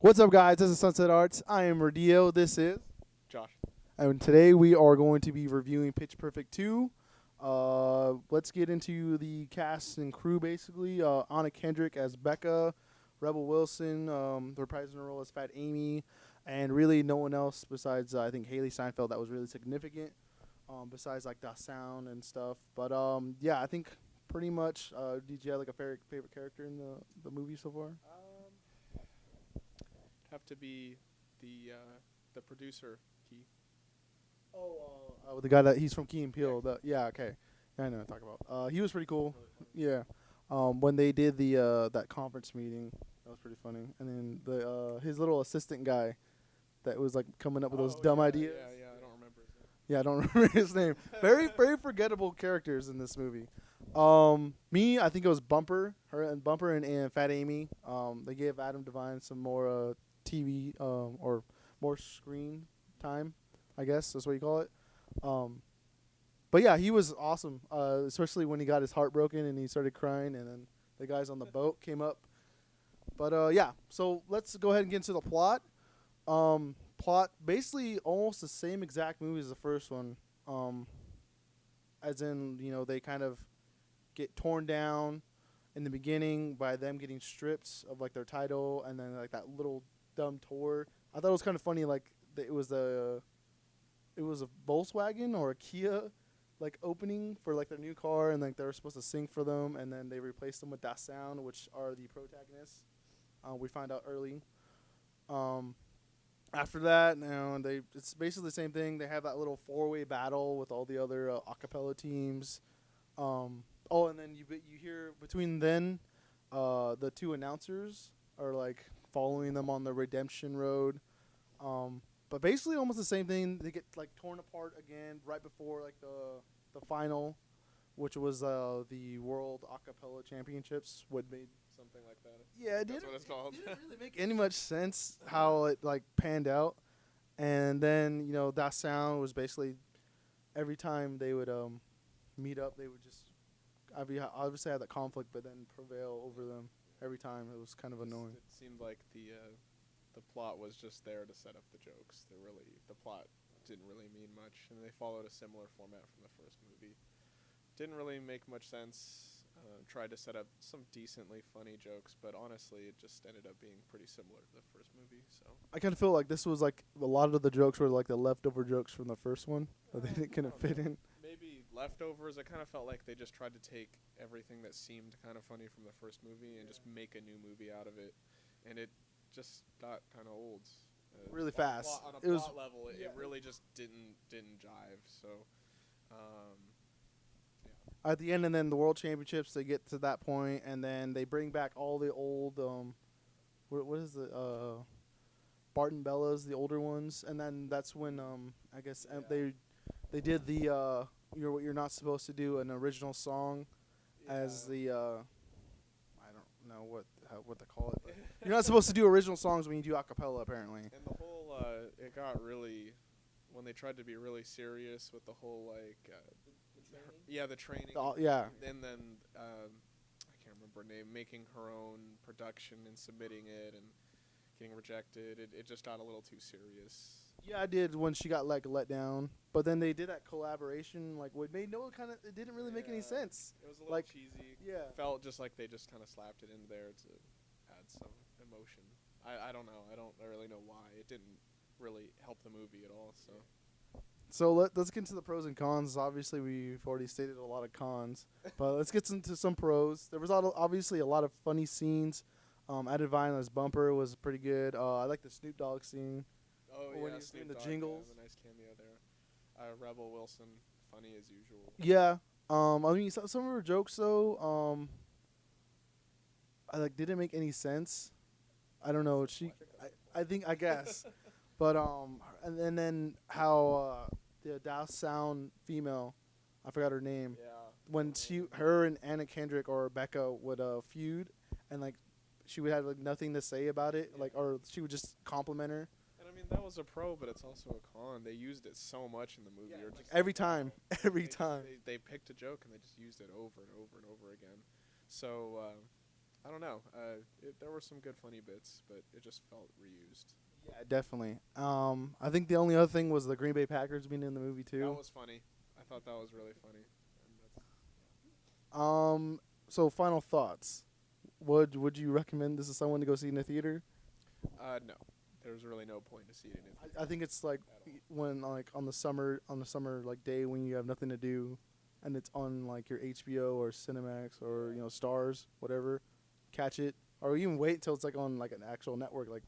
What's up, guys? This is Sunset Arts. I am Radio. This is. Josh. And today we are going to be reviewing Pitch Perfect 2. Let's get into the cast and crew, basically. Anna Kendrick as Becca, Rebel Wilson, reprising her role as Fat Amy, and really no one else besides, I think, Haley Steinfeld that was really significant, besides, like, Da Sound and stuff. But, yeah, I think pretty much, did you have, like, a favorite character in the movie so far? Have to be the producer, Key. The guy that he's from Key and Peele. Yeah, okay. Yeah, I know what I'm talking about. He was pretty cool. Yeah. When they did the that conference meeting, that was pretty funny. And then the his little assistant guy that was like coming up with those dumb ideas. Yeah, I don't remember his name. Yeah, I don't remember his name. Very forgettable characters in this movie. I think it was Bumper, and Fat Amy. They gave Adam Devine some more TV or more screen time, I guess that's what you call it. But yeah, he was awesome, especially when he got his heart broken and he started crying, and then the guys on the boat came up. But yeah, so let's go ahead and get into the plot. Plot basically almost the same exact movie as the first one. As in, they kind of get torn down in the beginning by them getting stripped of like their title, and then like that little dumb tour. I thought it was kind of funny, like it was a Volkswagen or a Kia like opening for like their new car, and like they were supposed to sing for them, and then they replaced them with that sound, which are the protagonists. We find out early. After that, it's basically the same thing. They have that little four-way battle with all the other acapella teams. And then you hear between then, the two announcers are like following them on the redemption road. But basically almost the same thing. They get like torn apart again right before like the final, which was the World Acapella Championships. What made Something like that. yeah, it That's didn't, what it's called. it didn't really make any much sense how it like panned out. And then that sound was basically every time they would meet up, they would just obviously have that conflict, but then prevail over them every time. It was kind of annoying. It seemed like the plot was just there to set up the jokes. The plot didn't really mean much, and they followed a similar format from the first movie. Didn't really make much sense. Tried to set up some decently funny jokes, but honestly, it just ended up being pretty similar to the first movie. So I kind of feel like this was like a lot of the jokes were like the leftover jokes from the first one that they didn't kind of fit in. maybe leftovers. I kind of felt like they just tried to take everything that seemed kind of funny from the first movie and just make a new movie out of it, and it just got kind of old. Really fast. On a It was- plot level, it really just didn't jive. So, At the end, and then the World Championships, they get to that point, and then they bring back all the old what is the Barton Bellas, the older ones, and then that's when I guess they did the you're what you're not supposed to do, an original song as the I don't know what they call it, but you're not supposed to do original songs when you do a cappella, apparently. And the whole it got really when they tried to be really serious with the whole like the training. Yeah. And then I can't remember her name, making her own production and submitting it and getting rejected. It just got a little too serious. Yeah, I did when she got like let down, but then they did that collaboration, like what made no kind of. It didn't really make any sense. It was a little Like, cheesy. yeah. Felt just like they just kind of slapped it in there to add some emotion. I don't know. I don't really know why. It didn't really help the movie at all. So let's get into the pros and cons. Obviously, we've already stated a lot of cons, but let's get into some pros. There was obviously a lot of funny scenes. Added Vine as Bumper was pretty good. I like the Snoop Dogg scene. Oh When yeah, he's doing Snoop the Dogg, jingles. yeah, a nice cameo there. Rebel Wilson, funny as usual. Yeah. I mean, some of her jokes though, I like didn't make any sense. I don't know. I guess, but and then how the Dow Sound female, I forgot her name. Yeah. When her and Anna Kendrick or Becca would feud, and like she would have like nothing to say about it, like, or she would just compliment her. And I mean that was a pro, but it's also a con. They used it so much in the movie. Yeah, or like just every time, every they, time. They picked a joke and they just used it over and over and over again. So I don't know. There were some good funny bits, but it just felt reused. Yeah, definitely. I think the only other thing was the Green Bay Packers being in the movie too. That was funny. I thought that was really funny. And that's, So final thoughts. Would you recommend this to someone to go see in the theater? no, there's really no point to see it in. I think it's like At when like on the summer like day when you have nothing to do, and it's on like your HBO or Cinemax or Stars, whatever. Catch it, or even wait till it's like on like an actual network like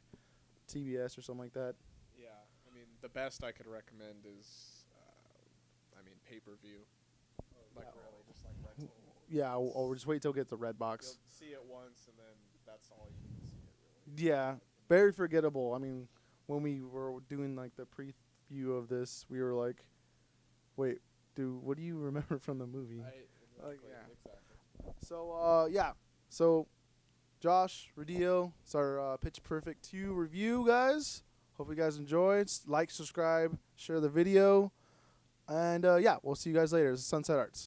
TBS or something like that. Yeah, I mean, the best I could recommend is, pay-per-view. Like Yeah. really, just like rental. Yeah, or just wait till it gets a red box. You'll see it once, and then that's all you need to see it. Really. Yeah, very forgettable. I mean, when we were doing like the preview of this, we were like, "Wait, dude, what do you remember from the movie?" Yeah. Exactly. So, yeah. So, Josh Rodillo, it's our Pitch Perfect 2 review, guys. Hope you guys enjoyed. Like, subscribe, share the video, and yeah, we'll see you guys later. This is Sunset Arts.